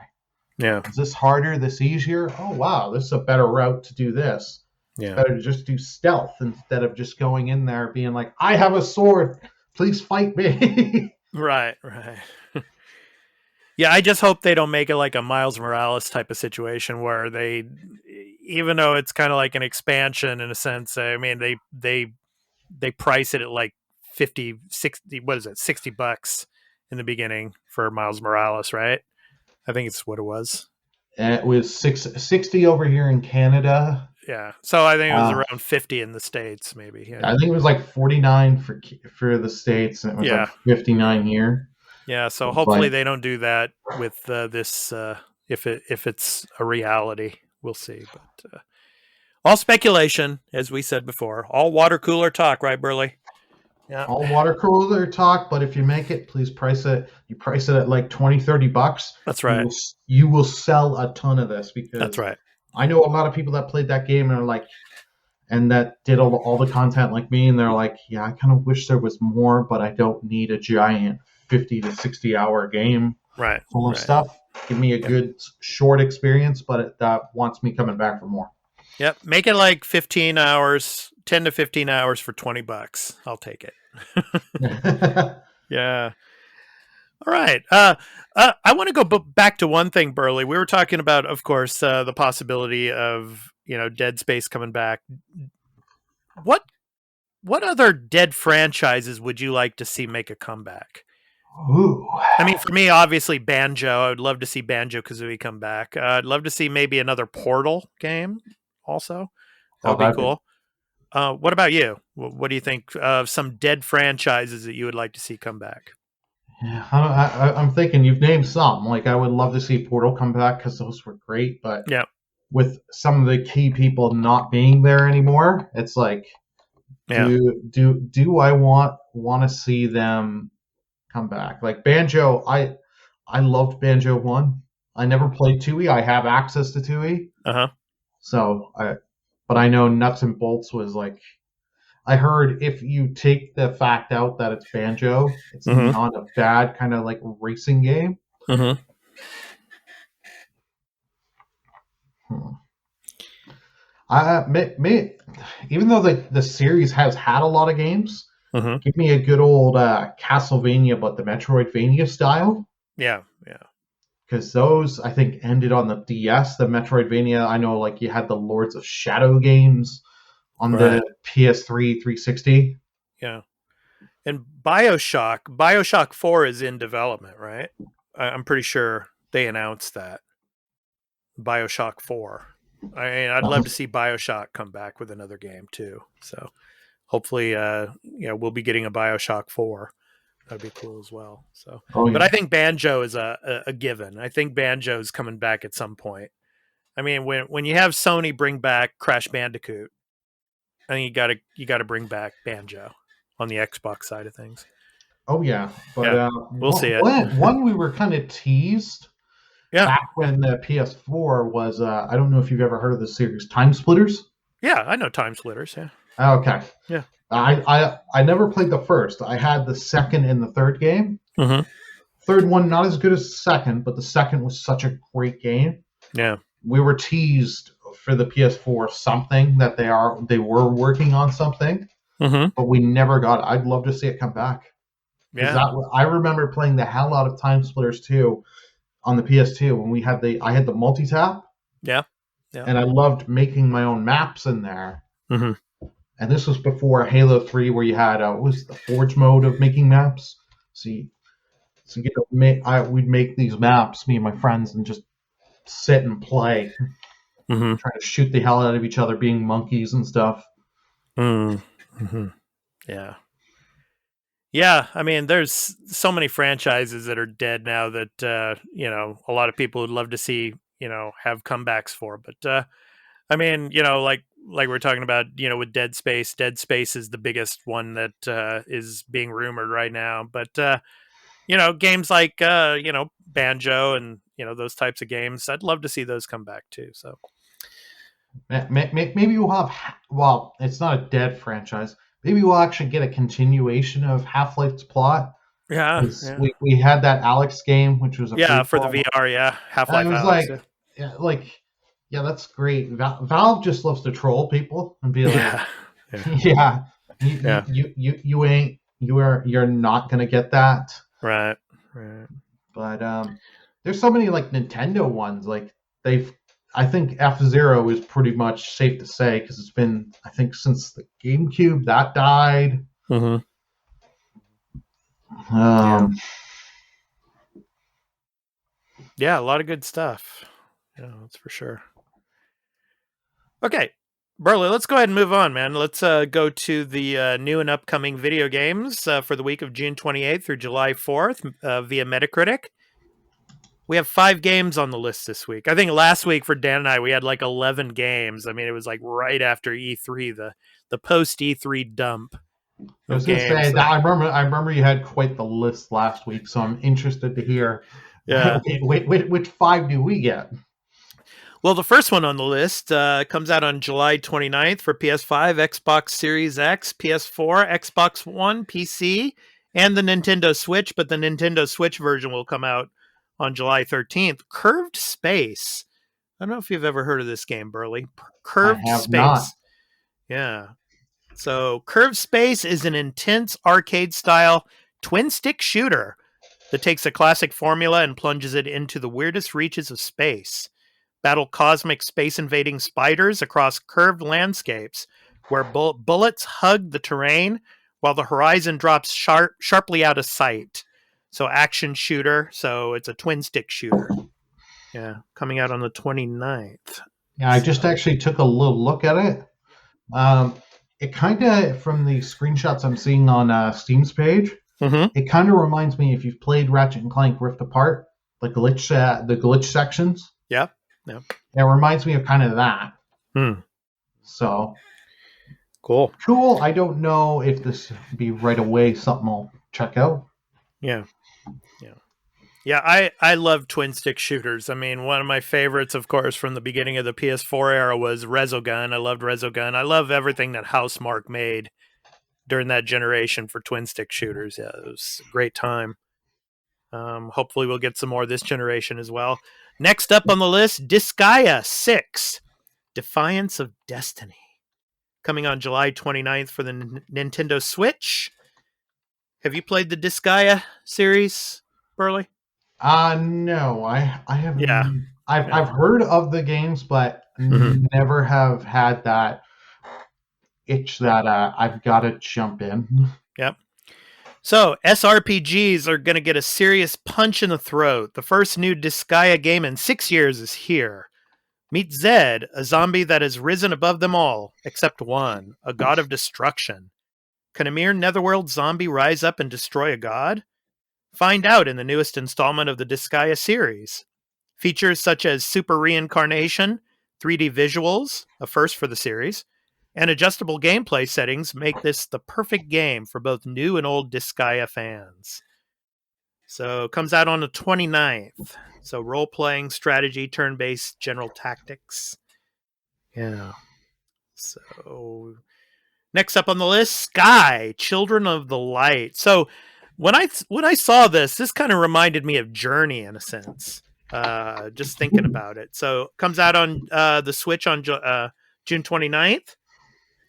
Yeah. Is this harder? This easier? Oh, wow. This is a better route to do this. Yeah. It's better to just do stealth instead of just going in there being like, I have a sword. Please fight me. Right. Yeah, I just hope they don't make it like a Miles Morales type of situation where they, even though it's kind of like an expansion in a sense, I mean, they price it at like 50, 60, what is it, $60 in the beginning for Miles Morales, right? I think it's what it was. It was 60 over here in Canada. Yeah, so I think it was around 50 in the States, maybe. Yeah. I think it was like 49 for the States, and it was like 59 here. Yeah, so hopefully they don't do that with this. If it's a reality, we'll see. But all speculation, as we said before. All water cooler talk, right, Burly? Yeah. All water cooler talk, but if you make it, please price it. You price it at like $20-$30. That's right. You will sell a ton of this, because that's right. I know a lot of people that played that game and are like, and that did all the content like me, and they're like, yeah, I kind of wish there was more, but I don't need a giant 50 to 60 hour game full of stuff. Give me a good short experience, but that wants me coming back for more. Yep. Make it like 15 hours, 10 to 15 hours for $20. I'll take it. Yeah. All right. I want to go back to one thing, Burly. We were talking about, of course, the possibility of, Dead Space coming back. What other Dead franchises would you like to see make a comeback? Ooh. I mean, for me, obviously Banjo. I would love to see Banjo-Kazooie come back. I'd love to see maybe another Portal game also. That would be cool. What about you? What do you think of some dead franchises that you would like to see come back? Yeah, I'm thinking you've named some. Like, I would love to see Portal come back, because those were great. But with some of the key people not being there anymore, it's like, do I want to see them come back? Like Banjo, I loved Banjo 1. I never played 2E. I have access to 2E. So but I know Nuts and Bolts was like, I heard if you take the fact out that it's Banjo, it's not a bad kind of like racing game. Even though the series has had a lot of games, give me a good old Castlevania, but the Metroidvania style. Yeah. Because those, I think, ended on the DS. The Metroidvania, I know, like, you had the Lords of Shadow games on the PS3 360. Yeah. And Bioshock 4 is in development, right? I'm pretty sure they announced that. Bioshock 4. I mean, I'd love to see Bioshock come back with another game, too. So hopefully, we'll be getting a Bioshock 4. That'd be cool as well. So, but I think Banjo is a given. I think Banjo is coming back at some point. I mean, when you have Sony bring back Crash Bandicoot, I think you gotta bring back Banjo on the Xbox side of things. Oh yeah, but we'll see it. One we were kind of teased. Back when the PS4 was, I don't know if you've ever heard of the series Time Splitters. Yeah, I know Time Splitters. Yeah. Okay. Yeah. I never played the first. I had the second and the third game. Third one not as good as the second, but the second was such a great game. Yeah. We were teased for the PS4 something that they were working on something, but we never got it. I'd love to see it come back. Yeah. I remember playing the hell out of Time Splitters 2 on the PS2 when I had the multi-tap. Yeah. And I loved making my own maps in there. And this was before Halo 3, where you had was the Forge mode of making maps. We'd make these maps, me and my friends, and just sit and play. Mm-hmm. trying to shoot the hell out of each other, being monkeys and stuff. Mm-hmm. Yeah. Yeah, I mean, there's so many franchises that are dead now that a lot of people would love to see, have comebacks for. But I mean, like we're talking about, with Dead Space. Dead Space is the biggest one that is being rumored right now. But games like Banjo and those types of games, I'd love to see those come back too. So Maybe we'll have. Well, it's not a dead franchise. Maybe we'll actually get a continuation of Half-Life's plot. yeah, We had that Alex game, which was a yeah, for the prequel. VR, yeah, And Half-Life it was Alex, yeah, that's great. Valve just loves to troll people and be like, yeah, yeah, Yeah. you're not gonna get that. right. But there's so many like Nintendo ones. Like I think F-Zero is pretty much safe to say because it's been, I think, since the GameCube that died. Mm-hmm. Yeah, a lot of good stuff. Yeah, that's for sure. Okay, Burly, let's go ahead and move on, man. Let's go to the new and upcoming video games for the week of June 28th through July 4th via Metacritic. We have 5 games on the list this week. I think last week for Dan and I, we had like 11 games. I mean, it was like right after E3, the post E3 dump. I was going to say that I remember you had quite the list last week, so I'm interested to hear. Yeah. Which 5 do we get? Well, the first one on the list comes out on July 29th for PS5, Xbox Series X, PS4, Xbox One, PC, and the Nintendo Switch, but the Nintendo Switch version will come out on July 13th. Curved Space. I don't know if you've ever heard of this game, Burly. Curved Space. Not. Yeah. So Curved Space is an intense arcade-style twin-stick shooter that takes a classic formula and plunges it into the weirdest reaches of space. Battle cosmic space-invading spiders across curved landscapes where bullets hug the terrain while the horizon drops sharply out of sight. So action shooter, so it's a twin-stick shooter. Yeah, coming out on the 29th. Yeah, I just actually took a little look at it. It kind of, from the screenshots I'm seeing on Steam's page, it kind of reminds me if you've played Ratchet and Clank Rift Apart, the glitch sections. Yep. It reminds me of kind of that. So cool. I don't know if this would be right away something I'll check out. Yeah, I love twin stick shooters. I mean, one of my favorites, of course, from the beginning of the PS4 era was Resogun. I loved Resogun. I love everything that Housemarque made during that generation for twin stick shooters. Yeah, it was a great time. Hopefully we'll get some more this generation as well. Next up on the list, Disgaea 6, Defiance of Destiny. Coming on July 29th for the Nintendo Switch. Have you played the Disgaea series, Burly? No, I haven't. Yeah. I've heard of the games, but never have had that itch that I've got to jump in. Yep. So, SRPGs are going to get a serious punch in the throat. The first new Disgaea game in 6 years is here. Meet Zed, a zombie that has risen above them all, except one, a god of destruction. Can a mere netherworld zombie rise up and destroy a god? Find out in the newest installment of the Disgaea series. Features such as super reincarnation, 3D visuals, a first for the series, and adjustable gameplay settings make this the perfect game for both new and old Disgaea fans. So it comes out on the 29th. So role-playing, strategy, turn-based, general tactics. Yeah. So next up on the list, Sky, Children of the Light. So when I saw this kind of reminded me of Journey in a sense. Just thinking about it. So it comes out on the Switch on June 29th.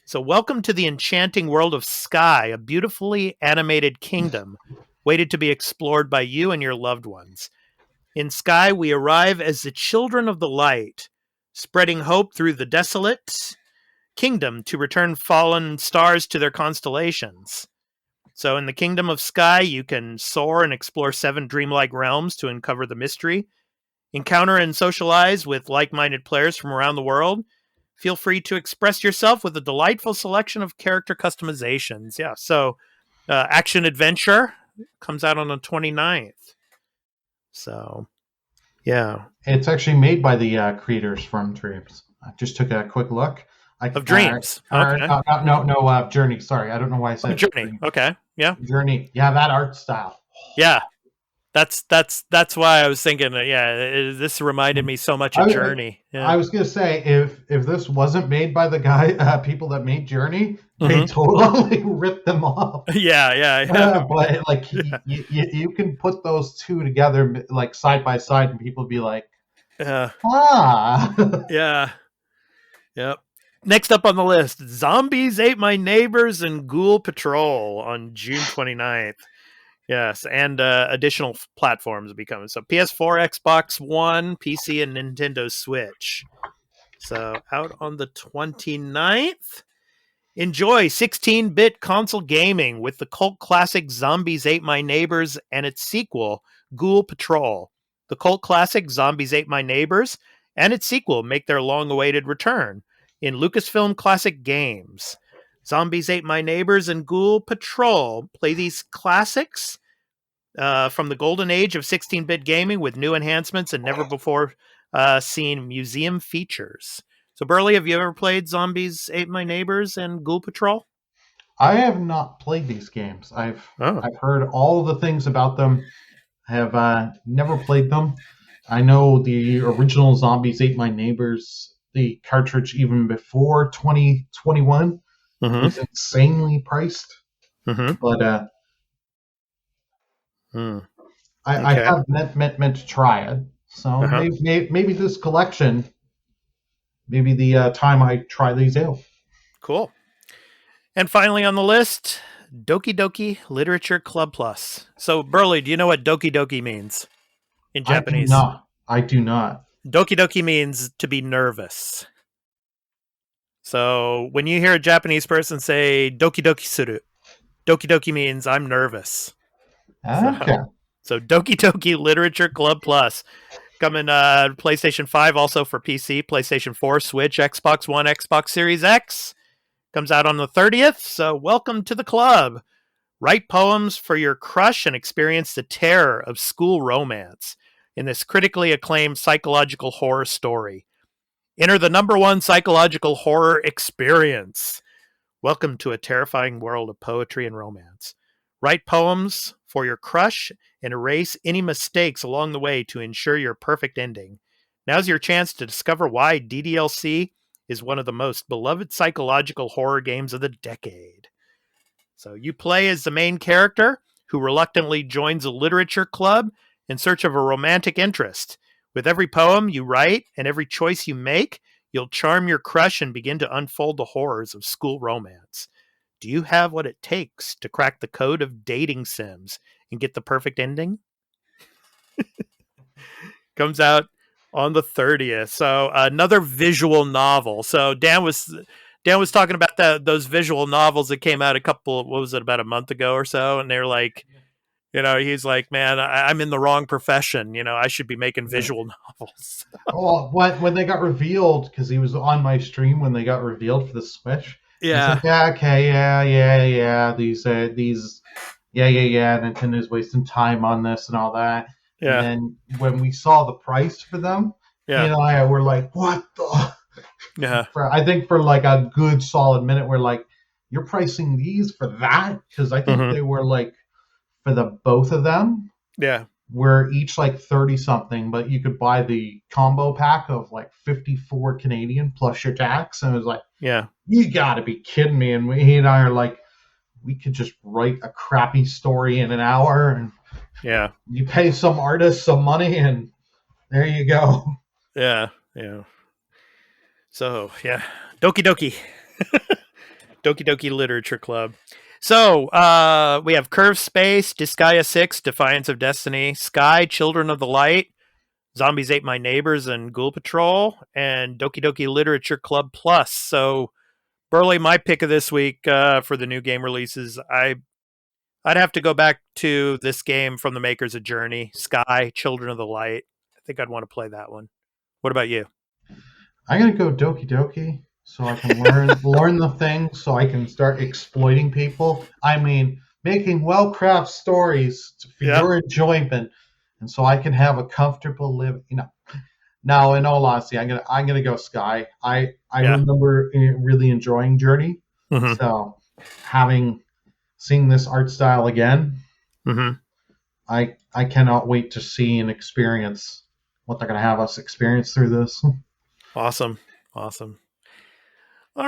So welcome to the enchanting world of Sky, a beautifully animated kingdom waited to be explored by you and your loved ones. In Sky, we arrive as the children of the light, spreading hope through the desolate kingdom to return fallen stars to their constellations. So in the kingdom of Sky, you can soar and explore 7 dreamlike realms to uncover the mystery. Encounter and socialize with like-minded players from around the world. Feel free to express yourself with a delightful selection of character customizations. Yeah, so action adventure comes out on the 29th. So, yeah. It's actually made by the creators from Dreams. I just took a quick look. Of Dreams. Okay. No, Journey. Sorry, I don't know why I said Journey. Okay. Yeah. Journey. Yeah, that art style. Yeah. That's why I was thinking. This reminded me so much of Journey. Yeah. I was gonna say if this wasn't made by the guy people that made Journey, they totally ripped them off. Yeah. But like you can put those two together like side by side, and people be like, Yeah. Yep. Next up on the list, Zombies Ate My Neighbors and Ghoul Patrol on June 29th. Yes, and additional platforms will be coming. So PS4, Xbox One, PC, and Nintendo Switch. So out on the 29th. Enjoy 16-bit console gaming with the cult classic Zombies Ate My Neighbors and its sequel, Ghoul Patrol. The cult classic Zombies Ate My Neighbors and its sequel make their long-awaited return in Lucasfilm Classic Games. Zombies Ate My Neighbors and Ghoul Patrol play these classics from the golden age of 16-bit gaming with new enhancements and never-before-seen museum features. So, Burly, have you ever played Zombies Ate My Neighbors and Ghoul Patrol? I have not played these games. I've heard all the things about them. I have never played them. I know the original Zombies Ate My Neighbors, the cartridge even before 2021 was insanely priced. But I have meant to try it. So maybe this collection, maybe the time I try these out. Cool. And finally on the list, Doki Doki Literature Club Plus. So, Burly, do you know what Doki Doki means in Japanese? I do not. Doki Doki means to be nervous. So, when you hear a Japanese person say Doki Doki Suru, Doki Doki means I'm nervous. Okay. So Doki Doki Literature Club Plus. Coming PlayStation 5, also for PC, PlayStation 4, Switch, Xbox One, Xbox Series X. Comes out on the 30th, so welcome to the club. Write poems for your crush and experience the terror of school romance in this critically acclaimed psychological horror story. Enter the #1 psychological horror experience. Welcome to a terrifying world of poetry and romance. Write poems for your crush and erase any mistakes along the way to ensure your perfect ending. Now's your chance to discover why DDLC is one of the most beloved psychological horror games of the decade. So you play as the main character who reluctantly joins a literature club in search of a romantic interest. With every poem you write and every choice you make, you'll charm your crush and begin to unfold the horrors of school romance. Do you have what it takes to crack the code of dating sims and get the perfect ending? Comes out on the 30th. So another visual novel. So Dan was talking about those visual novels that came out about a month ago or so, and they're like, he's like, man, I'm in the wrong profession. I should be making visual novels. Oh, when they got revealed, because he was on my stream when they got revealed for the Switch. Yeah. Like, yeah. These, Nintendo's wasting time on this and all that. Yeah. And then when we saw the price for them, we're like, what the? Yeah. I think for like a good solid minute, we're like, you're pricing these for that? Because I think they were like, for the both of them. Yeah. We're each like 30 something, but you could buy the combo pack of like 54 Canadian plus your tax. And it was like, yeah, you gotta be kidding me. And he and I are like, we could just write a crappy story in an hour, and you pay some artist some money, and there you go. Yeah. So Doki Doki. Doki Doki Literature Club. So, we have Curve Space, Disgaea 6, Defiance of Destiny, Sky, Children of the Light, Zombies Ate My Neighbors, and Ghoul Patrol, and Doki Doki Literature Club Plus. So, Burly, my pick of this week for the new game releases, I'd have to go back to this game from the makers of Journey, Sky, Children of the Light. I think I'd want to play that one. What about you? I'm gonna go Doki Doki so I can learn the things so I can start exploiting people. I mean, making well-crafted stories for your enjoyment, and so I can have a comfortable live. Now, in all honesty, I'm gonna go Sky. I remember really enjoying Journey, so seeing this art style again, I cannot wait to see and experience what they're gonna have us experience through this. Awesome. All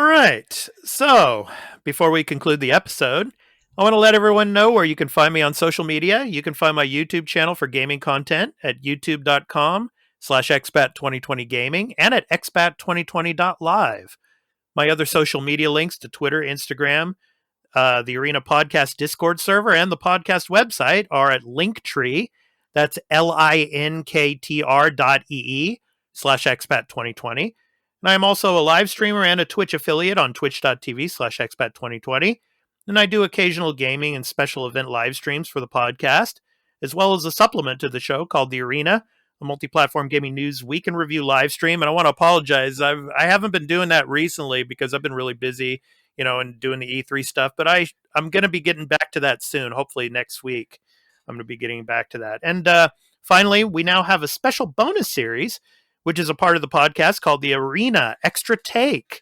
right. So before we conclude the episode, I want to let everyone know where you can find me on social media. You can find my YouTube channel for gaming content at youtube.com/Expat2020 Gaming and at Expat2020.live. My other social media links to Twitter, Instagram, the Arena Podcast Discord server, and the podcast website are at Linktree. That's linktr.ee/Expat2020. And I'm also a live streamer and a Twitch affiliate on twitch.tv/Expat2020. And I do occasional gaming and special event live streams for the podcast, as well as a supplement to the show called The Arena, a multi-platform gaming news week in review live stream. And I want to apologize. I haven't been doing that recently because I've been really busy, and doing the E3 stuff. But I'm going to be getting back to that soon. Hopefully next week, I'm going to be getting back to that. And finally, we now have a special bonus series, which is a part of the podcast called The Arena Extra Take,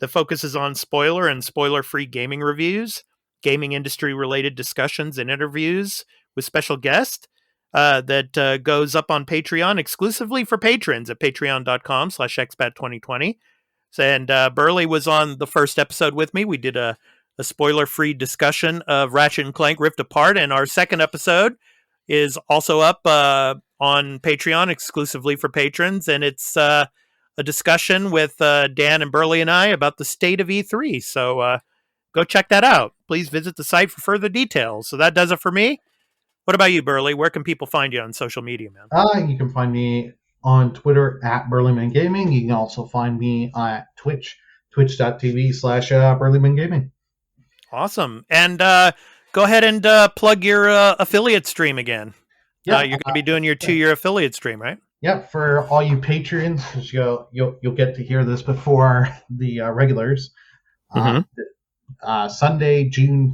that focuses on spoiler and spoiler-free gaming reviews, gaming industry-related discussions and interviews with special guests that goes up on Patreon exclusively for patrons at patreon.com/Expat2020. And Burly was on the first episode with me. We did a spoiler-free discussion of Ratchet & Clank Rift Apart, and our second episode is also up on Patreon exclusively for patrons, and it's a discussion with Dan and Burly and I about the state of E3. So go check that out. Please visit the site for further details. So that does it for me. What about you, Burly? Where can people find you on social media, man? You can find me on Twitter at BurlyMenGaming. You can also find me at twitch.tv/BurlyMenGaming. Awesome. And go ahead and plug your affiliate stream again. Yeah, you're going to be doing your 2-year affiliate stream, right? Yeah, for all you patrons, you'll get to hear this before the regulars. Sunday, June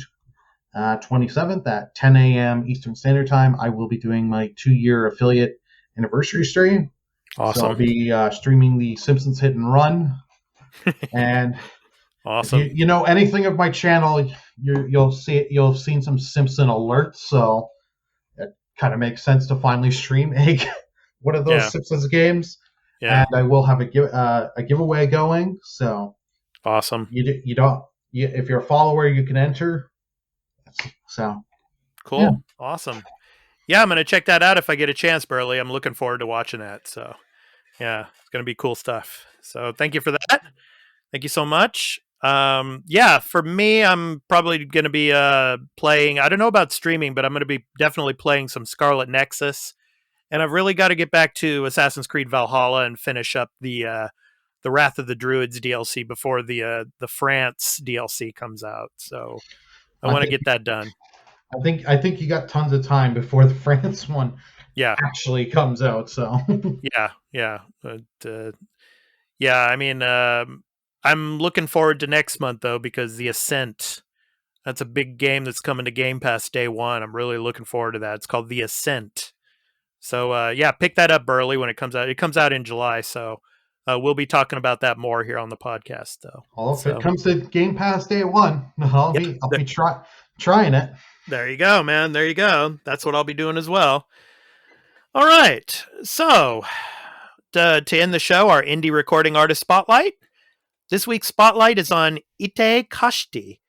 27th at 10 a.m. Eastern Standard Time, I will be doing my 2-year affiliate anniversary stream. Awesome. So I'll be streaming the Simpsons Hit and Run. And awesome. If you know anything of my channel, you'll have seen some Simpson alerts, so it kind of makes sense to finally stream one of those Simpsons games. Yeah. And I will have a giveaway going. So awesome. If you're a follower, you can enter. So cool. Yeah. Awesome. Yeah, I'm going to check that out if I get a chance, Burly. I'm looking forward to watching that. So yeah, it's going to be cool stuff. So thank you for that. Thank you so much. For me, I'm probably going to be playing, I don't know about streaming, but I'm going to be definitely playing some Scarlet Nexus. And I've really got to get back to Assassin's Creed Valhalla and finish up the Wrath of the Druids DLC before the France DLC comes out. So I want to get that done. I think you got tons of time before the France one actually comes out. So yeah. But, I mean, I'm looking forward to next month though, because the Ascent, that's a big game that's coming to Game Pass day one. I'm really looking forward to that. It's called The Ascent. So pick that up, Burly, when it comes out. It comes out in July, so we'll be talking about that more here on the podcast, though. Well, if it comes to Game Pass day one, I'll be trying it. There you go, man. There you go. That's what I'll be doing as well. All right. So to end the show, our indie recording artist spotlight. This week's spotlight is on Ite Kashti.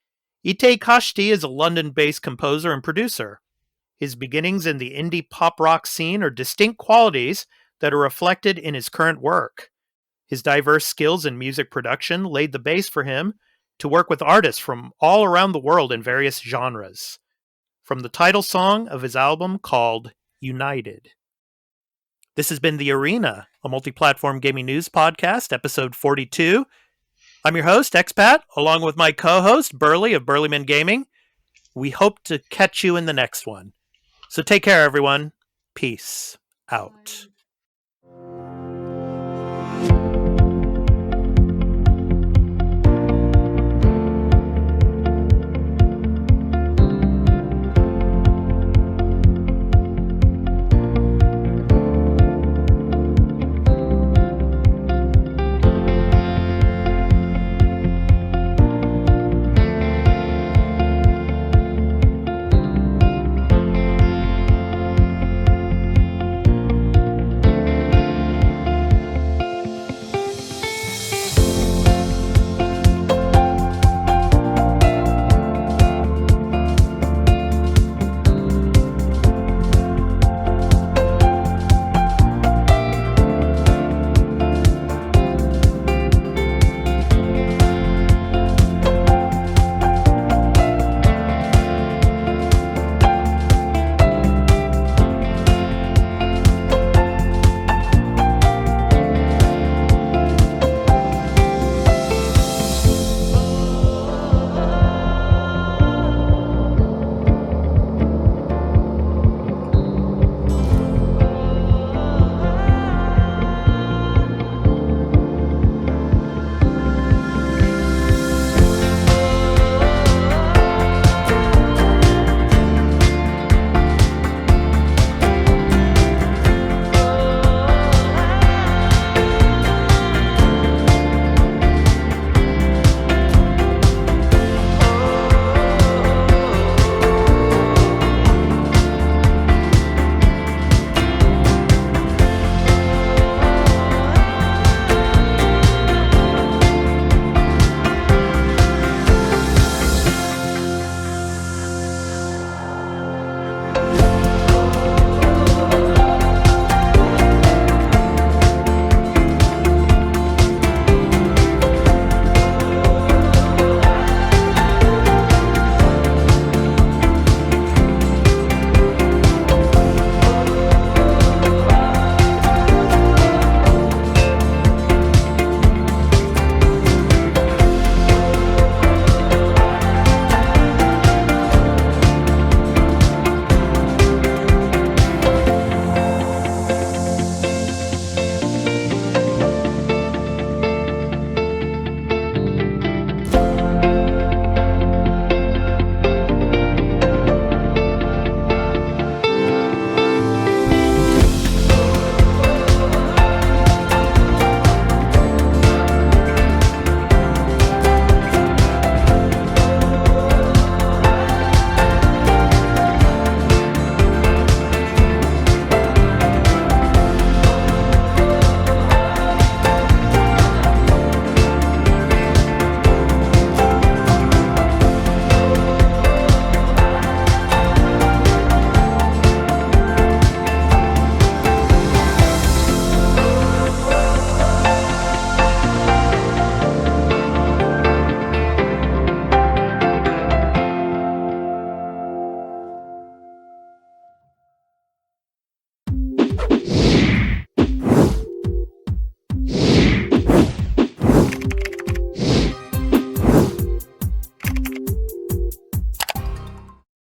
Ite Kashti is a London-based composer and producer. His beginnings in the indie pop rock scene are distinct qualities that are reflected in his current work. His diverse skills in music production laid the base for him to work with artists from all around the world in various genres. From the title song of his album called United. This has been The Arena, a multi-platform gaming news podcast, episode 42. I'm your host, Expat, along with my co-host, Burly of BurlyMenGaming. We hope to catch you in the next one. So take care, everyone. Peace out.